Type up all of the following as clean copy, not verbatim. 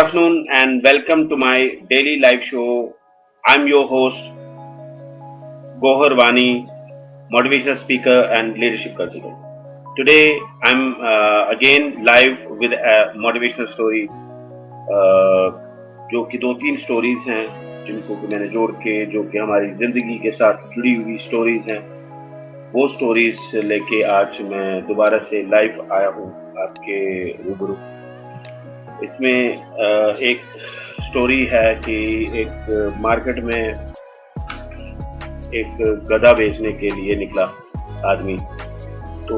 afternoon and welcome to my daily live show. I'm your host Gohar Vani, motivational speaker and leadership consultant. Today I'm again live with a motivational story, जो कि 2-3 stories हैं जिनको कि मैंने जोड़ के जो कि हमारी जिंदगी के साथ जुड़ी हुई स्टोरीज हैं, वो स्टोरीज लेके आज मैं दोबारा से लाइव आया हूँ आपके रूबरू। इसमें एक स्टोरी है कि एक मार्केट में एक गधा बेचने के लिए निकला आदमी। तो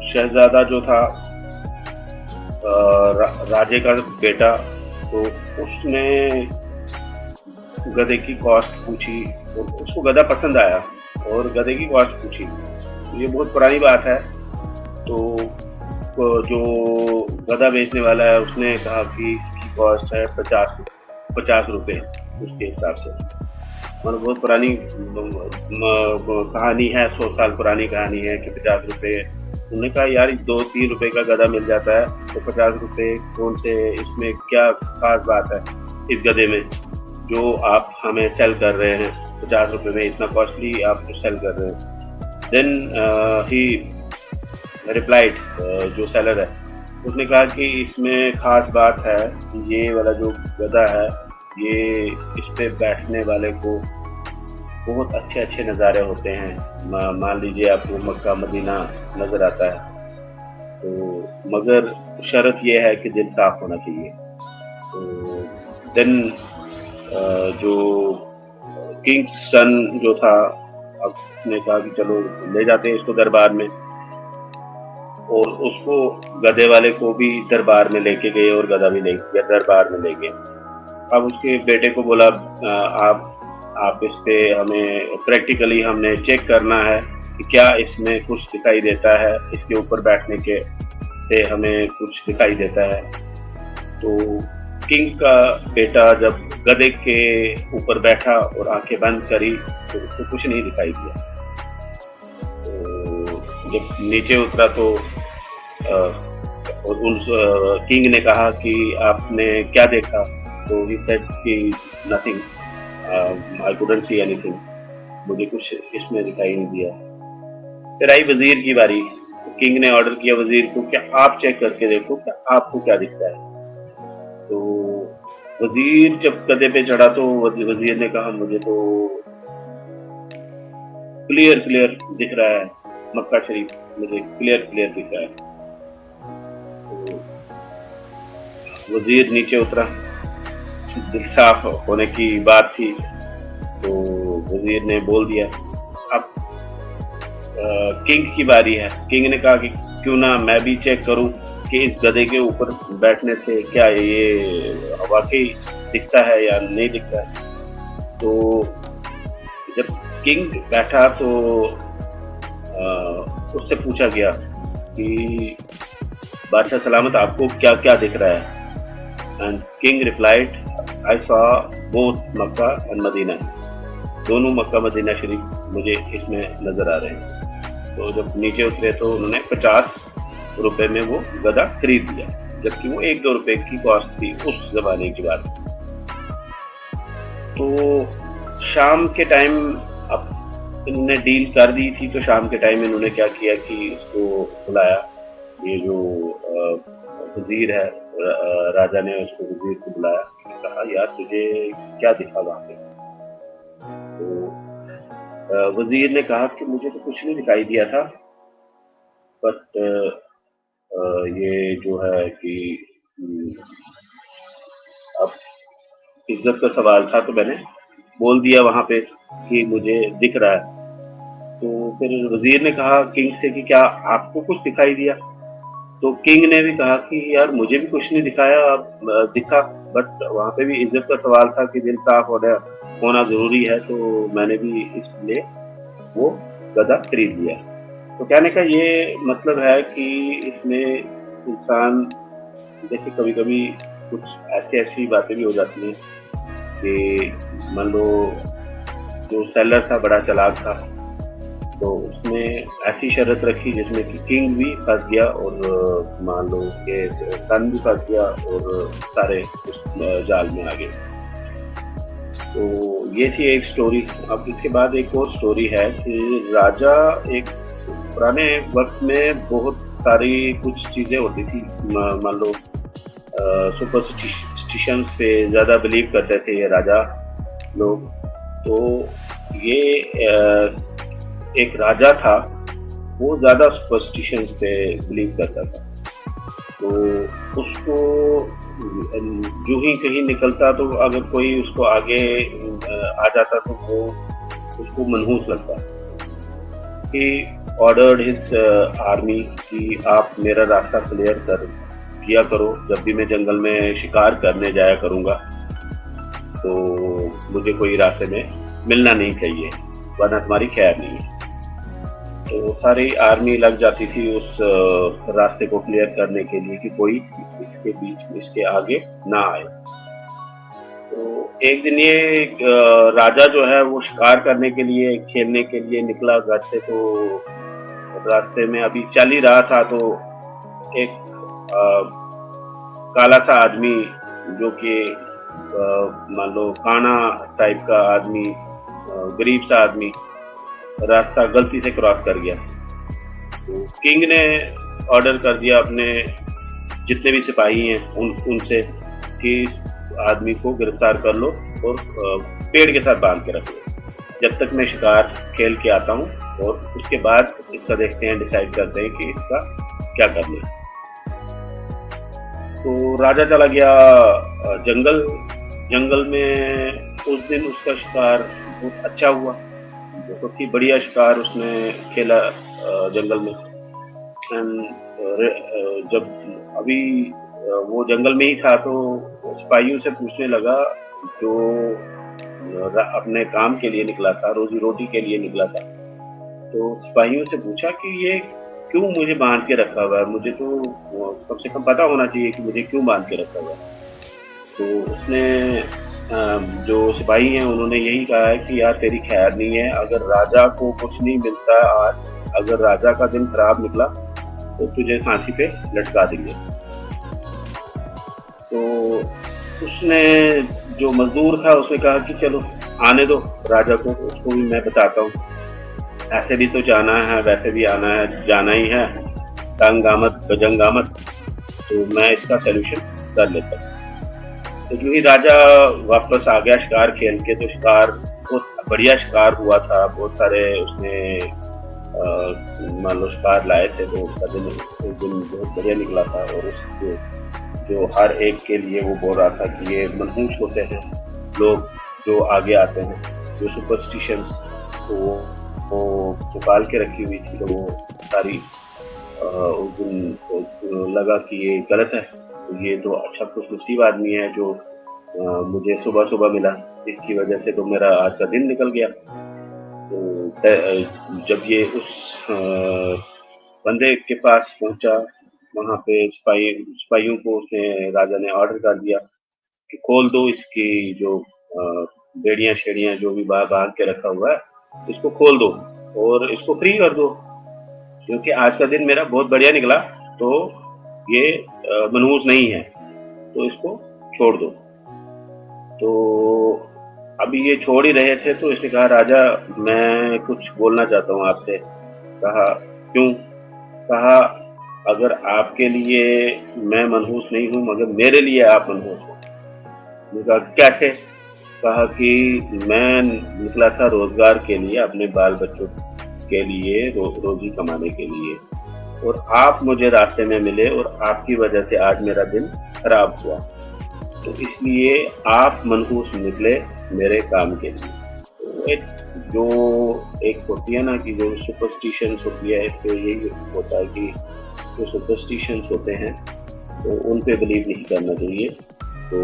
शहजादा जो था राजे का बेटा, तो उसने गधे की कॉस्ट पूछी और उसको गधा पसंद आया और गधे की कॉस्ट पूछी। ये बहुत पुरानी बात है। तो जो गधा बेचने वाला है उसने कहा कि इसकी कॉस्ट है 50 रुपये उसके हिसाब से। और बहुत पुरानी कहानी है, 100 साल पुरानी कहानी है कि 50 रुपये। उन्होंने कहा यार 2-3 रुपये का गधा मिल जाता है तो 50 रुपये कौन से, इसमें क्या खास बात है इस गधे में जो आप हमें सेल कर रहे हैं 50 रुपये में, इतना कॉस्टली आप सेल कर रहे हैं। देन ही रिप्लाइड, जो सेलर है उसने कहा कि इसमें खास बात है कि ये वाला जो गधा है ये इस पे बैठने वाले को बहुत अच्छे अच्छे नज़ारे होते हैं। मान लीजिए आपको मक्का मदीना नज़र आता है, तो मगर शर्त ये है कि दिल साफ होना चाहिए। तो देन जो किंग्स सन जो था उसने कहा कि चलो ले जाते हैं इसको दरबार में, और उसको गधे वाले को भी दरबार में लेके गए और गधा भी दरबार में ले गए। अब उसके बेटे को बोला आप इस पे हमें प्रैक्टिकली हमने चेक करना है कि क्या इसमें कुछ दिखाई देता है, इसके ऊपर बैठने के से हमें कुछ दिखाई देता है। तो किंग का बेटा जब गधे के ऊपर बैठा और आंखें बंद करी तो उसको कुछ नहीं दिखाई दिया। तो जब नीचे उतरा तो उन किंग ने कहा कि आपने क्या देखा, तो ही सेड कि nothing, I couldn't see anything, मुझे कुछ इसमें दिखाई नहीं दिया। फिर आई वजीर की बारी। किंग ने ऑर्डर किया वजीर को, क्या आप चेक करके देखो क्या आपको क्या दिखता है। तो वजीर जब गधे पे चढ़ा तो वजीर ने कहा मुझे तो क्लियर दिख रहा है, मक्का शरीफ मुझे क्लियर दिख रहा है। तो वजीर नीचे उतरा, दिल साफ होने की बात थी, तो वजीर ने बोल दिया अब किंग की बारी है। किंग ने कहा कि क्यों ना मैं भी चेक करूं कि इस गधे के ऊपर बैठने से क्या ये वाकई दिखता है या नहीं दिखता है। तो जब किंग बैठा तो उससे पूछा गया कि बादशाह सलामत आपको क्या क्या दिख रहा है। And king replied I saw both Mecca and Medina, दोनों मक्का मदीना शरीफ मुझे इसमें नजर आ रहे हैं। तो जब नीचे उतरे तो उन्होंने 50 रुपए में वो गधा खरीद लिया, जबकि वो 1-2 रुपए की कॉस्ट थी उस जमाने की बात। तो शाम के टाइम अब इन्होंने डील कर दी थी, तो शाम के टाइम इन्होंने क्या किया कि इसको बुलाया, ये जो वजीर है राजा ने उसको वजीर को बुलाया, कहा यार तुझे क्या दिखा वहां पे। तो वजीर ने कहा कि मुझे तो कुछ नहीं दिखाई दिया था, बट ये जो है कि अब इज्जत का सवाल था तो मैंने बोल दिया वहां पे कि मुझे दिख रहा है। तो फिर वजीर ने कहा किंग से कि क्या आपको कुछ दिखाई दिया। तो किंग ने भी कहा कि यार मुझे भी कुछ नहीं दिखा, बट वहाँ पे भी इज्जत का सवाल था कि दिल साफ होना जरूरी है, तो मैंने भी इसलिए वो गधा खरीद लिया। तो कहने का ये मतलब है कि इसमें इंसान, देखिए कभी कभी कुछ ऐसी बातें भी हो जाती हैं कि मान लो जो सेलर था बड़ा चालाक था, तो उसने ऐसी शर्त रखी जिसमें कि किंग भी फंस गया और मान लो कि सन भी फंस गया और सारे उस जाल में आ गए। तो ये थी एक स्टोरी। अब इसके बाद एक और स्टोरी है कि राजा, एक पुराने वक्त में बहुत सारी कुछ चीज़ें होती थी, मान लो सुपरस्टिशंस पे ज़्यादा बिलीव करते थे ये राजा लोग। तो ये एक राजा था, वो ज़्यादा सुपरस्टिशंस पे बिलीव करता था। तो उसको जो ही कहीं निकलता तो अगर कोई उसको आगे आ जाता तो वो उसको मनहूस लगता। ही ऑर्डर्ड हिज आर्मी कि आप मेरा रास्ता क्लियर कर किया करो, जब भी मैं जंगल में शिकार करने जाया करूँगा तो मुझे कोई रास्ते में मिलना नहीं चाहिए, वरना तुम्हारी खैर नहीं है। तो सारी आर्मी लग जाती थी उस रास्ते को क्लियर करने के लिए कि कोई इसके बीच में, इसके आगे ना आए। तो एक दिन ये राजा जो है वो शिकार करने के लिए, खेलने के लिए निकला घर से। तो रास्ते में अभी चल ही रहा था तो एक काला सा आदमी, जो कि मान लो काना टाइप का आदमी, गरीब सा आदमी, रास्ता गलती से क्रॉस कर गया। तो किंग ने ऑर्डर कर दिया अपने जितने भी सिपाही हैं उनसे कि आदमी को गिरफ्तार कर लो और पेड़ के साथ बांध के रख लो, जब तक मैं शिकार खेल के आता हूँ, और उसके बाद इसका देखते हैं, डिसाइड करते हैं कि इसका क्या करना है। तो राजा चला गया जंगल में। उस दिन उसका शिकार बहुत अच्छा हुआ, बहुत ही बढ़िया शिकार उसने खेला जंगल में। जब अभी वो जंगल में ही था तो सिपाहियों से पूछने लगा, जो अपने काम के लिए निकला था, रोजी रोटी के लिए निकला था, तो सिपाहियों से पूछा कि ये क्यों मुझे बांध के रखा हुआ है, मुझे तो कम से कम पता होना चाहिए कि मुझे क्यों बांध के रखा हुआ है। तो उसने जो सिपाही हैं उन्होंने यही कहा है कि यार तेरी खैर नहीं है, अगर राजा को कुछ नहीं मिलता आज, अगर राजा का दिन खराब निकला तो तुझे फांसी पे लटका देंगे। तो उसने, जो मजदूर था, उसने कहा कि चलो आने दो राजा को, उसको भी मैं बताता हूँ, ऐसे भी तो जाना है, वैसे भी आना है, जाना ही है, तंग आमद बजंग आमद, तो मैं इसका सलूशन कर लेता हूँ। तो जो ही राजा वापस आ गया शिकार खेल के, तो शिकार बहुत बढ़िया शिकार हुआ था, बहुत सारे उसने मान लो शिकार लाए थे, तो उसका दिन बहुत बढ़िया निकला था। और उसको जो हर एक के लिए वो बोल रहा था कि ये मनहूस होते हैं लोग जो आगे आते हैं, जो सुपरस्टिशंस वो छुपाल के रखी हुई थी, तो वो सारी उस दिन लगा कि ये गलत है, तो ये तो अच्छा खुशनसीब आदमी है जो मुझे सुबह सुबह मिला, इसकी वजह से तो मेरा आज का दिन निकल गया। तो जब ये उस बंदे के पास पहुंचा, वहाँ पे सिपाहियों को उसने, राजा ने ऑर्डर कर दिया कि खोल दो इसकी जो बेड़ियाँ शेड़ियाँ जो भी बांध के रखा हुआ है, इसको खोल दो और इसको फ्री कर दो, क्योंकि आज का दिन मेरा बहुत बढ़िया निकला, तो ये मनहूस नहीं है, तो इसको छोड़ दो। तो अभी ये छोड़ ही रहे थे तो इसने कहा, राजा मैं कुछ बोलना चाहता हूँ आपसे। कहा क्यों? कहा अगर आपके लिए मैं मनहूस नहीं हूँ, मगर मेरे लिए आप मनहूस हो। कहा कैसे? कहा कि मैं निकला था रोजगार के लिए, अपने बाल बच्चों के लिए, रोजी कमाने के लिए, और आप मुझे रास्ते में मिले और आपकी वजह से आज मेरा दिन खराब हुआ, तो इसलिए आप मनहूस निकले मेरे काम के लिए। तो एक होती है ना कि जो सुपरस्टिशंस होती है, तो यही होता है कि जो सुपरस्टिशंस होते हैं तो उन पे बिलीव नहीं करना चाहिए। तो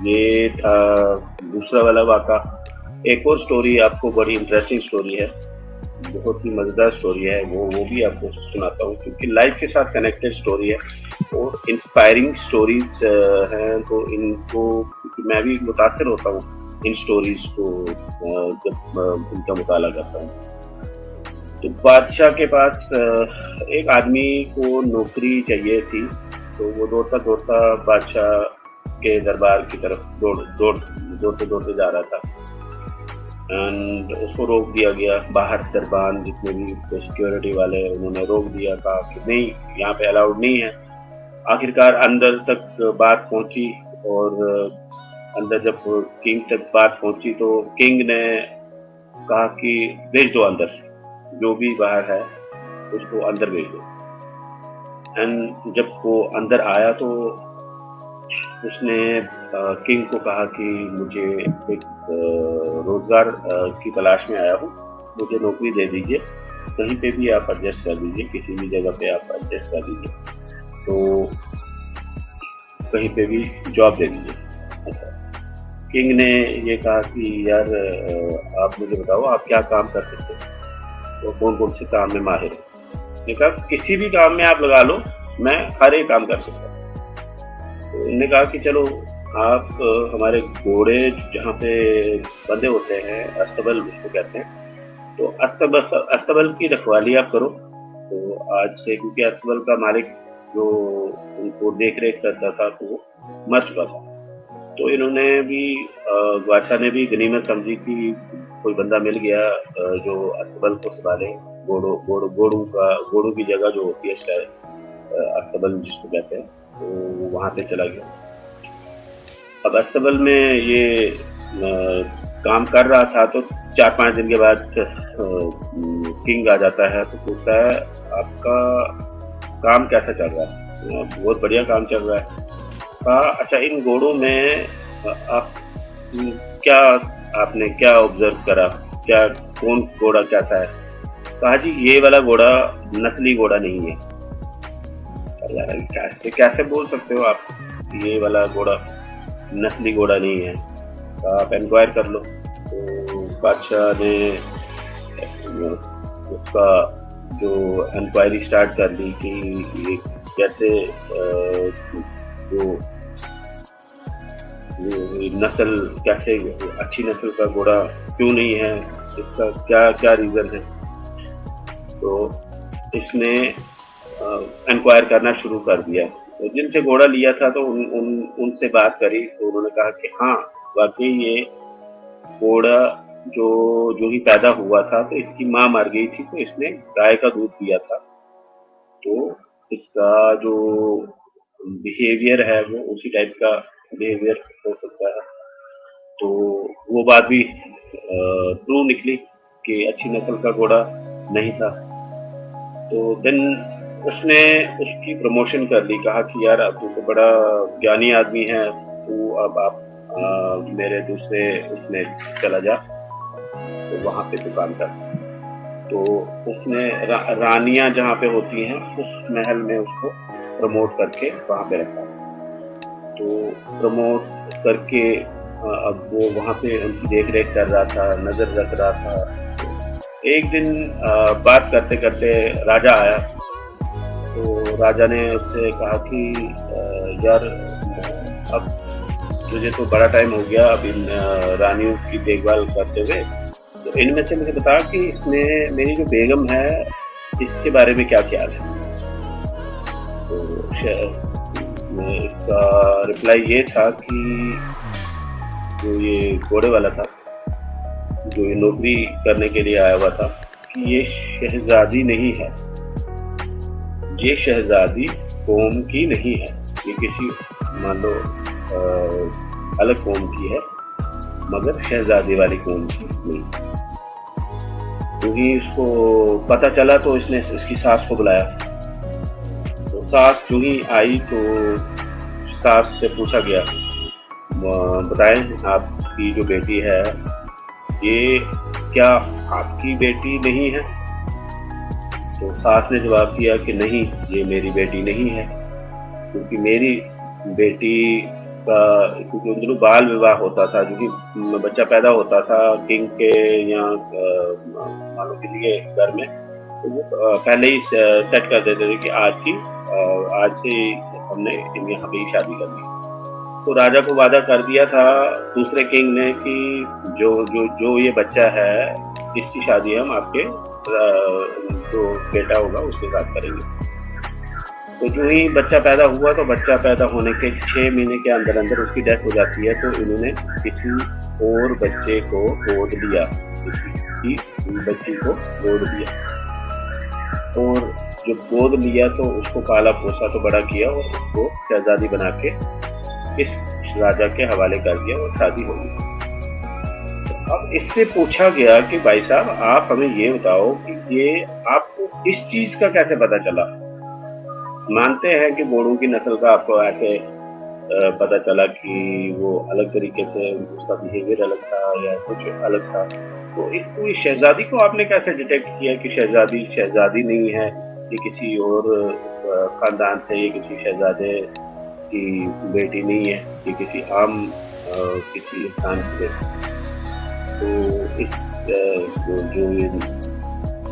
ये था दूसरा वाला वाक़ा। एक और स्टोरी आपको, बड़ी इंटरेस्टिंग स्टोरी है, बहुत ही मज़ेदार स्टोरी है, वो भी आपको सुनाता हूँ, क्योंकि लाइफ के साथ कनेक्टेड स्टोरी है और इंस्पायरिंग स्टोरीज हैं, तो इनको मैं भी मुतासिर होता हूँ इन स्टोरीज को जब इनका मुताला करता हूँ। तो बादशाह के पास एक आदमी को नौकरी चाहिए थी, तो वो दौड़ता-दौड़ता बादशाह के दरबार की तरफ दौड़ते-दौड़ते जा रहा था एंड उसको रोक दिया गया। बाहर दरबान जितने भी सिक्योरिटी वाले उन्होंने रोक दिया, कहा कि नहीं, यहाँ पे अलाउड नहीं है। आखिरकार अंदर तक बात पहुँची और अंदर जब किंग तक बात पहुँची तो किंग ने कहा कि भेज दो अंदर, जो भी बाहर है उसको अंदर भेज दो। एंड जब वो अंदर आया तो उसने किंग को कहा कि मुझे एक रोजगार की तलाश में आया हूँ, मुझे नौकरी दे दीजिए, कहीं पे भी आप एडजस्ट कर दीजिए, किसी भी जगह पे आप एडजस्ट कर दीजिए, तो कहीं पे भी जॉब दे दीजिए। अच्छा, किंग ने ये कहा कि यार आप मुझे बताओ आप क्या काम कर सकते हो, तो कौन कौन से काम में माहिर हो। ने कहा किसी भी काम में आप लगा लो, मैं हर एक काम कर सकता हूँ। तो उन्होंने कहा कि चलो आप हमारे घोड़े जहाँ पे बंधे होते हैं, अस्तबल उसको कहते हैं, तो अस्तबल की रखवाली आप करो। तो आज से, क्योंकि अस्तबल का मालिक जो उनको देख रेख करता था तो वो मर चुका था, तो इन्होंने भी बादशाह ने भी गनीमत समझी कि कोई बंदा मिल गया जो अस्तबल को संभाले। घोड़ों की जगह जो होती है शायद अस्तबल जिसको कहते हैं, तो वहाँ पे चला गया। अब अस्तबल में ये काम कर रहा था तो 4-5 दिन के बाद किंग आ जाता है, तो पूछता है आपका काम कैसा चल रहा है। बहुत बढ़िया काम चल रहा है। कहा अच्छा, इन घोड़ों में आप क्या आपने क्या ऑब्जर्व करा, क्या कौन घोड़ा कैसा है। कहा जी ये वाला घोड़ा नस्ली घोड़ा नहीं है। कैसे बोल सकते हो आप, ये वाला घोड़ा नस्ली घोड़ा नहीं है, आप इंक्वायर कर लो। तो बादशाह ने उसका जो इंक्वायरी स्टार्ट कर दी कि ये कैसे जो नस्ल, कैसे अच्छी नस्ल का घोड़ा क्यों नहीं है, इसका क्या क्या रीज़न है। तो इसने इंक्वायर करना शुरू कर दिया। तो जिनसे घोड़ा लिया था तो उनसे बात करी, तो उन्होंने कहा कि हाँ वाकई ये घोड़ा जो ही पैदा हुआ था तो इसकी माँ मर गई थी, तो इसने गाय का दूध पिया था, तो इसका जो बिहेवियर है वो उसी टाइप का बिहेवियर हो सकता है। तो वो बात भी ट्रू निकली कि अच्छी नस्ल का घोड़ा नहीं था। तो देन उसने उसकी प्रमोशन कर ली। कहा कि यार तू तो बड़ा ज्ञानी आदमी है, तू अब आप मेरे दूसरे उसमें चला जा, तो वहाँ पे तू काम कर। तो उसने रानियां जहाँ पे होती हैं उस महल में उसको प्रमोट करके वहाँ पे रखा। तो प्रमोट करके अब वो वहाँ पे उनकी देख रेख कर रहा था, नज़र रख रहा था। एक दिन बात करते करते राजा आया, तो राजा ने उससे कहा कि यार अब तुझे तो बड़ा टाइम हो गया अब इन रानियों की देखभाल करते हुए, तो इनमें से मुझे बता कि इसमें मेरी जो बेगम है इसके बारे में क्या ख्याल है। तो इसका रिप्लाई ये था कि जो ये घोड़े वाला था, जो ये नौकरी करने के लिए आया हुआ था, कि ये शहजादी नहीं है, ये शहजादी कौम की नहीं है, ये किसी मान लो अलग कौम की है, मगर शहजादी वाली कौम की नहीं। क्योंकि इसको पता चला तो इसने इसकी सास को बुलाया। तो सास जो ही आई तो सास से पूछा गया, बताएं आपकी जो बेटी है ये क्या आपकी बेटी नहीं है। तो सास ने जवाब दिया कि नहीं, ये मेरी बेटी नहीं है, क्योंकि मेरी बेटी का, क्योंकि उन दिनों बाल विवाह होता था, क्योंकि बच्चा पैदा होता था किंग के या मानो के लिए घर में, तो वो पहले ही सेट कर देते थे कि आज से हमने यहाँ पे ही शादी करनी। तो राजा को वादा कर दिया था दूसरे किंग ने कि जो जो जो ये बच्चा है इसकी शादी हम आपके जो बेटा होगा उसके साथ करेंगे। तो जो ही बच्चा पैदा हुआ तो बच्चा पैदा होने के 6 महीने के अंदर अंदर उसकी डेथ हो जाती है, तो इन्होंने किसी और बच्चे को गोद लिया, किसी की बच्ची को गोद लिया, और जब गोद लिया तो उसको पाला पोसा तो बड़ा किया और उसको शहजादी बना के इस राजा के हवाले कर दिया और शादी हो गई। अब इससे पूछा गया कि भाई साहब आप हमें ये बताओ कि ये आपको इस चीज का कैसे पता चला? मानते हैं कि घोड़ों की नस्ल का आपको ऐसे पता चला कि वो अलग तरीके से उसका बिहेवियर अलग था या कुछ अलग था, तो इस शहजादी को आपने कैसे डिटेक्ट किया कि शहजादी शहजादी नहीं है, ये किसी और खानदान से, ये किसी शहजादे की बेटी नहीं है, ये किसी आम किसी इंसान की बेटी? तो इस जो ये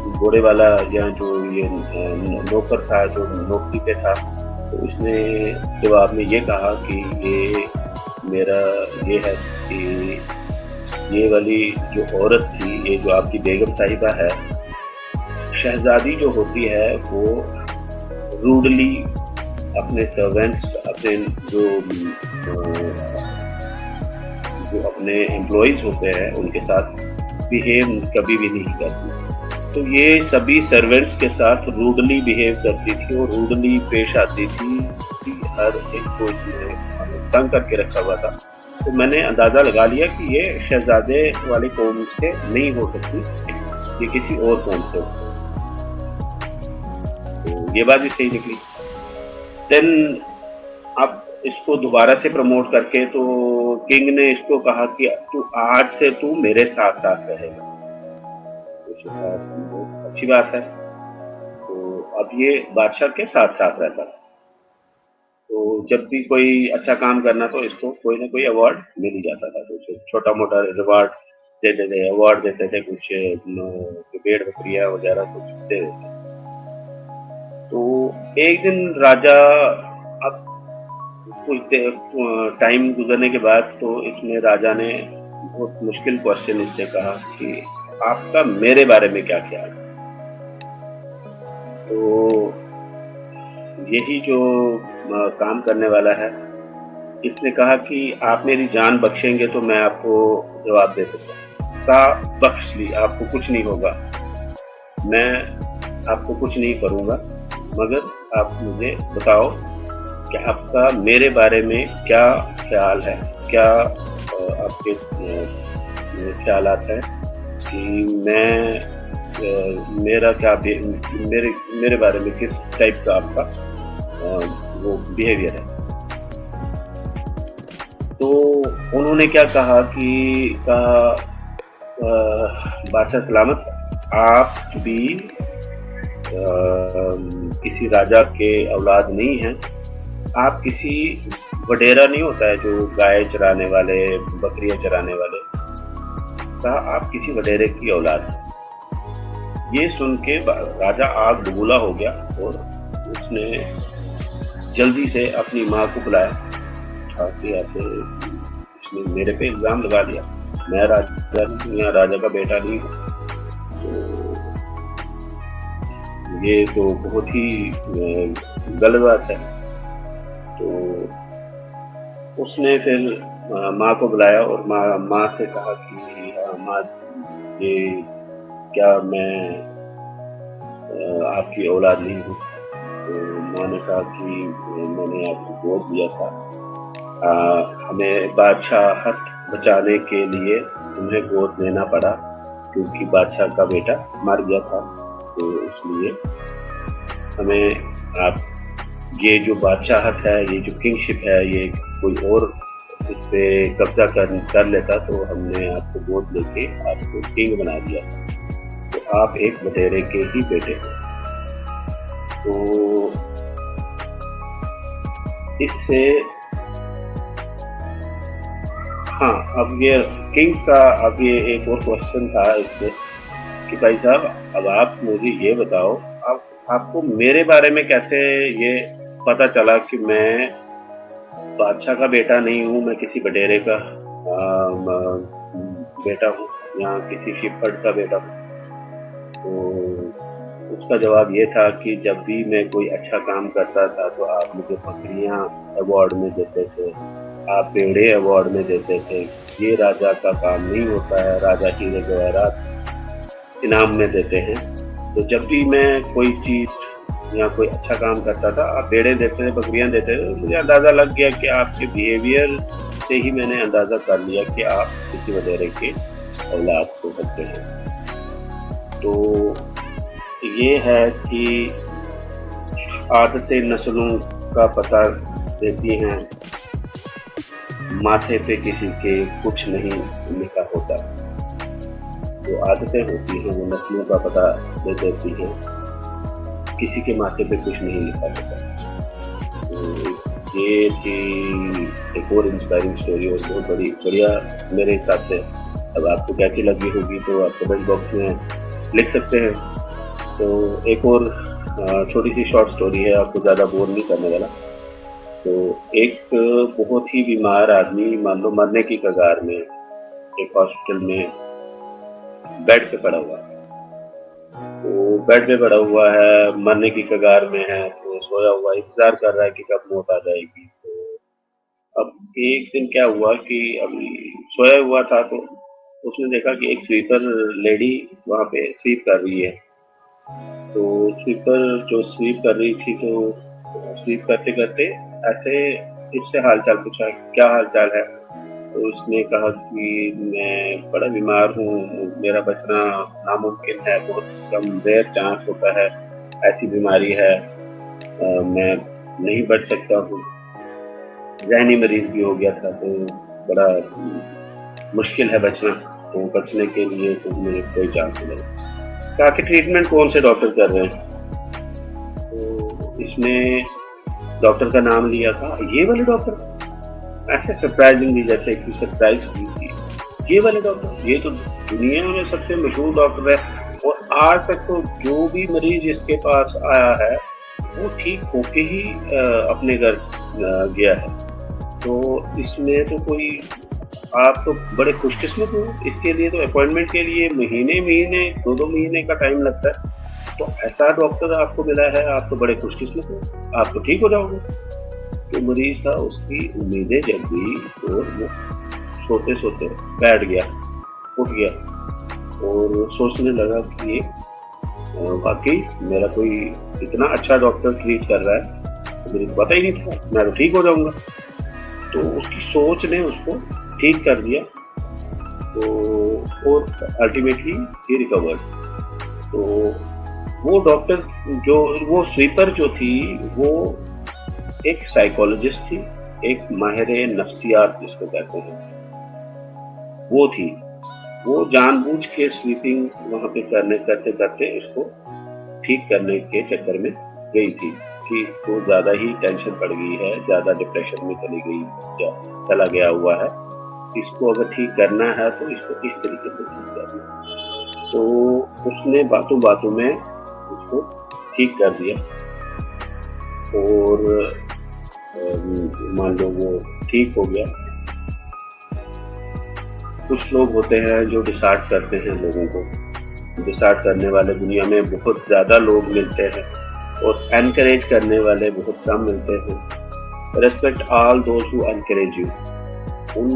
घोड़े वाला या जो ये नौकर था जो नौकरी पे था, तो उसने जवाब में ये कहा कि ये मेरा ये है कि ये वाली जो औरत थी, ये जो आपकी बेगम साहिबा है, शहजादी जो होती है वो रूडली अपने सर्वेंट्स, अपने जो अपने एम्प्लॉइज होते हैं उनके साथ बिहेव कभी भी नहीं करती। तो ये सभी सर्वेंट्स के साथ रूडली बिहेव करती थी और रूडली पेश आती थी, हर एक को तंग करके रखा हुआ था। तो मैंने अंदाजा लगा लिया कि ये शहजादे वाली कौम से नहीं हो सकती, ये किसी और कौम से हो। तो ये बात भी सही निकली। देन अब इसको दोबारा से प्रमोट करके तो किंग ने इसको कहा कि तू आज से तू मेरे साथ साथ रहेगा। तो अच्छी बात है। तो अब ये बादशाह के साथ साथ रहता था, तो जब भी कोई अच्छा काम करना तो इसको कोई ना कोई अवार्ड मिल ही जाता था। तो छोटा मोटा रिवार्ड देते थे, अवार्ड देते थे, कुछ भेड़ बकरियां वगैरह कुछ दे देते। तो एक दिन राजा, अब कुछ टाइम गुजरने के बाद तो इसमें राजा ने बहुत मुश्किल क्वेश्चन इससे कहा कि आपका मेरे बारे में क्या ख्याल है? तो यही जो काम करने वाला है, इसने कहा कि आप मेरी जान बख्शेंगे तो मैं आपको जवाब दे दूंगा। बख्श ली, आपको कुछ नहीं होगा, मैं आपको कुछ नहीं करूंगा, मगर आप मुझे बताओ कि आपका मेरे बारे में क्या ख्याल है, क्या आपके ख्यालात हैं कि मैं मेरा क्या मेरे बारे में किस टाइप का आपका वो बिहेवियर है? तो उन्होंने क्या कहा कि बादशाह सलामत, आप भी किसी राजा के औलाद नहीं हैं, आप किसी वडेरा नहीं होता है जो गाय चराने वाले, बकरियां चराने वाले, आप किसी वडेरे की औलाद है। ये सुन के राजा आग बबूला हो गया और उसने जल्दी से अपनी माँ को बुलाया, ताकि ऐसे इसने मेरे पे इल्जाम लगा दिया, मैं राजा का बेटा नहीं हूँ। तो ये तो बहुत ही गलत बात है। तो उसने फिर माँ को बुलाया और माँ से कहा कि माँ, ये क्या मैं आपकी औलाद नहीं हूँ? तो माँ ने कहा कि मैंने आपको गोद दिया था, हमें बादशाहत बचाने के लिए तुम्हें गोद देना पड़ा, क्योंकि बादशाह का बेटा मर गया था, तो इसलिए हमें आप ये जो बादशाहत है, ये जो किंगशिप है, ये कोई और इस पे कब्जा कर लेता तो हमने आपको गोद लेके आपको किंग बना दिया, तो आप एक वडेरे के ही बेटे हो। तो इससे हाँ, अब ये किंग का अब ये एक और क्वेश्चन था इसमें कि भाई साहब, अब आप मुझे ये बताओ, आपको मेरे बारे में कैसे ये पता चला कि मैं बादशाह का बेटा नहीं हूँ, मैं किसी वडेरे का बेटा हूँ या किसी शिपवर्ड का बेटा हूँ? तो उसका जवाब ये था कि जब भी मैं कोई अच्छा काम करता था तो आप मुझे बकरियाँ अवार्ड में देते थे, आप पेड़े अवार्ड में देते थे। ये राजा का काम नहीं होता है, राजा हीरे जवाहरात इनाम में देते हैं। तो जब भी मैं कोई चीज़ या कोई अच्छा काम करता था, आप पेड़े देते थे, बकरियाँ देते थे, मुझे अंदाज़ा लग गया कि आपके बिहेवियर से ही मैंने अंदाज़ा कर लिया कि आप किसी वगैरह के औलाद हो सकते हैं। तो ये है कि आदतें नस्लों का पता देती हैं, माथे पे किसी के कुछ नहीं लिखा होता। जो आदतें होती हैं वो नस्लों का पता दे देती हैं, किसी के माथे पे कुछ नहीं लिखा होता। तो ये थी एक और इंस्पायरिंग स्टोरी और बहुत बड़ी बढ़िया मेरे हिसाब से। अब आपको कैसी लगी होगी तो आप कमेंट बॉक्स में लिख सकते हैं। तो एक और छोटी सी शॉर्ट स्टोरी है, आपको ज़्यादा बोर नहीं करने वाला। तो एक बहुत ही बीमार आदमी मान लो मरने की कगार में एक हॉस्पिटल में बेड पे पड़ा हुआ है। तो बेड पे पड़ा हुआ है, मरने की कगार में है, तो सोया हुआ इंतज़ार कर रहा है कि कब मौत आ जाएगी। तो अब एक दिन क्या हुआ कि अभी सोया हुआ था तो उसने देखा कि एक स्वीपर लेडी वहाँ पे स्वीप कर रही है। तो स्वीपर जो स्वीप कर रही थी तो स्वीप करते-करते ऐसे इससे हाल-चाल पूछा, क्या हाल-चाल है? तो उसने कहा कि मैं बड़ा बीमार हूँ, मेरा बचना नामुमकिन है, बहुत कम रेयर चांस होता है, ऐसी बीमारी है, मैं नहीं बच सकता हूँ। ज़हनी मरीज़ भी हो गया था तो बड़ा मुश्किल है बचना, तो बचने के लिए तो मुझे कोई चांस नहीं। कहा कि ट्रीटमेंट कौन से डॉक्टर कर रहे हैं? तो इसने डॉक्टर का नाम लिया था, ये वाले डॉक्टर? ऐसे सरप्राइजिंगली जैसे कि सरप्राइज़ हुई थी। ये वाले डॉक्टर? ये तो दुनिया में सबसे मशहूर डॉक्टर है और आज तक तो जो भी मरीज़ इसके पास आया है, वो ठीक होके ही अपने घर गया है। तो इसमें तो कोई आप तो बड़े खुशकिस्मत हो, इसके लिए तो अपॉइंटमेंट के लिए महीने-महीने, 2-2 महीने का टाइम लगता है। तो ऐसा डॉक्टर आपको मिला है, आप तो बड़े खुशकिस्मत हो, आप तो ठीक हो जाओगे। जो मरीज़ था उसकी उम्मीदें जग गई और वो सोते-सोते बैठ गया, उठ गया और सोचने लगा कि ये वाक़ई मेरा कोई इतना अच्छा डॉक्टर ट्रीट कर रहा है, मुझे तो पता ही नहीं था, मैं तो ठीक हो जाऊँगा। तो उसकी सोच ने उसको ठीक कर दिया, तो और अल्टीमेटली ही रिकवर्ड। तो वो डॉक्टर जो वो स्वीपर जो थी वो एक साइकोलॉजिस्ट थी, एक माहिर नफ्सियात जिसको कहते हैं, वो थी। वो जानबूझ के स्लीपिंग वहाँ पे करते-करते इसको ठीक करने के चक्कर में गई थी कि इसको ज़्यादा ही टेंशन पड़ गई है, ज़्यादा डिप्रेशन में चली गई चला गया हुआ है। इसको अगर ठीक करना है तो इसको इस तरीके से ठीक करना। तो उसने बातों-बातों में उसको ठीक कर दिया और मान लो वो ठीक हो गया। कुछ लोग होते हैं जो डिसार्ट करते हैं लोगों को। डिसार्ट करने वाले दुनिया में बहुत ज़्यादा लोग मिलते हैं और एनकरेज करने वाले बहुत कम मिलते हैं। Respect all those who encourage you. उन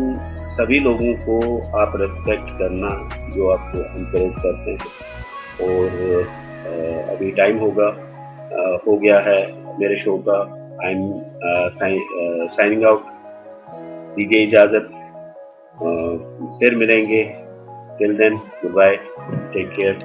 सभी लोगों को आप रिस्पेक्ट करना जो आपको एनकरेज करते हैं। और अभी टाइम हो गया है मेरे शो का। I am signing out. दीजिए इजाज़त, फिर मिलेंगे। Till then goodbye, take care.